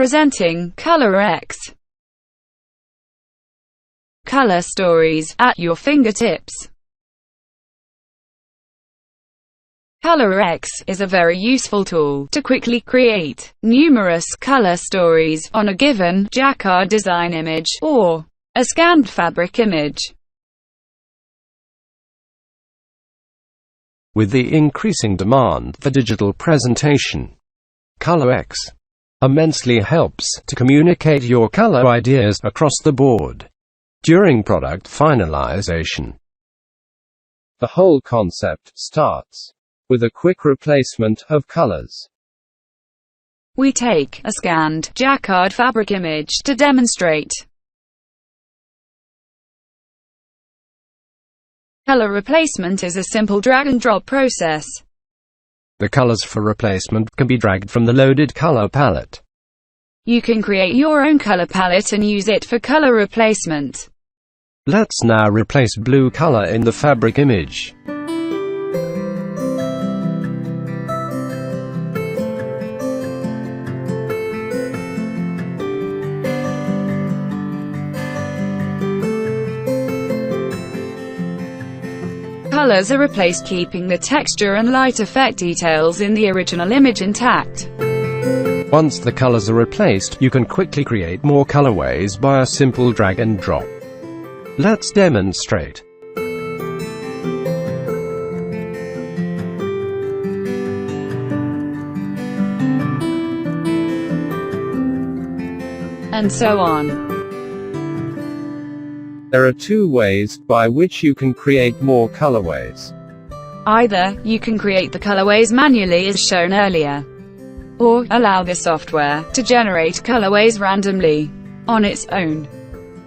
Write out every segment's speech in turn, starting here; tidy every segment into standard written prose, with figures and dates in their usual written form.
Presenting Colorx. Color stories at your fingertips. Colorx is a very useful tool to quickly create numerous color stories on a given Jacquard design image or a scanned fabric image. With the increasing demand for digital presentation, Colorx immensely helps to communicate your color ideas across the board during product finalization. The whole concept starts with a quick replacement of colors. We take a scanned Jacquard fabric image to demonstrate. Color replacement is a simple drag-and-drop process. The colors for replacement can be dragged from the loaded color palette. You can create your own color palette and use it for color replacement. Let's now replace blue color in the fabric image. Colors are replaced, keeping the texture and light effect details in the original image intact. Once the colors are replaced, you can quickly create more colorways by a simple drag and drop. Let's demonstrate. And so on. There are two ways by which you can create more colorways. Either you can create the colorways manually as shown earlier, or allow the software to generate colorways randomly on its own.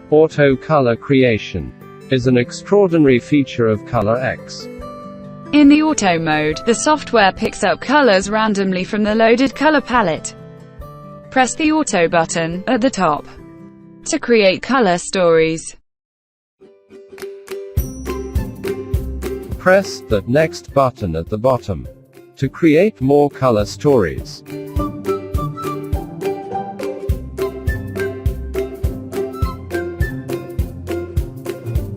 Auto color creation is an extraordinary feature of Colorx. In the auto mode, the software picks up colors randomly from the loaded color palette. Press the auto button at the top to create color stories. Press the next button at the bottom to create more color stories.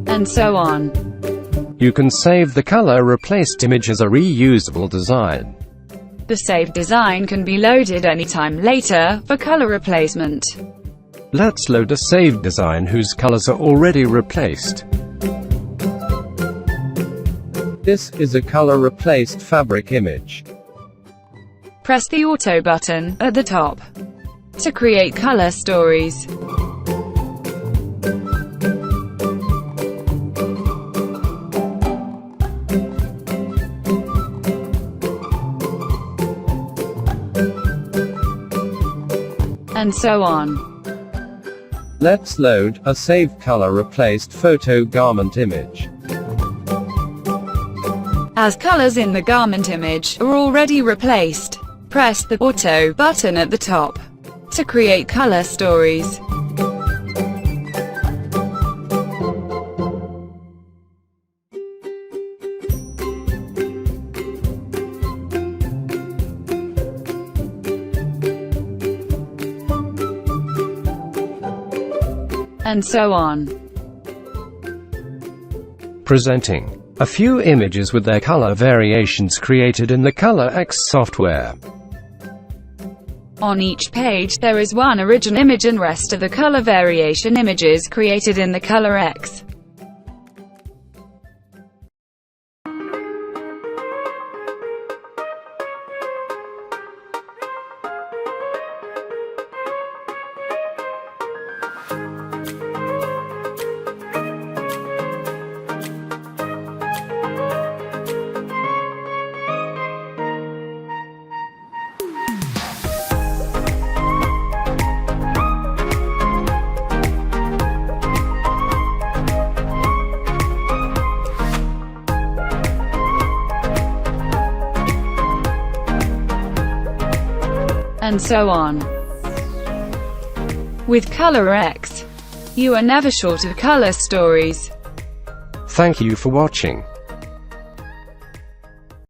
And so on. You can save the color replaced image as a reusable design. The saved design can be loaded anytime later for color replacement. Let's load a saved design whose colors are already replaced. This is a color replaced fabric image. Press the auto button at the top to create color stories. And so on. Let's load a saved color replaced photo garment image. As colors in the garment image are already replaced, press the auto button at the top to create color stories. And so on. Presenting a few images with their color variations created in the Colorx software. On each page there is one original image and rest of the color variation images created in the Colorx. And so on. With Colorx, you are never short of color stories. Thank you for watching.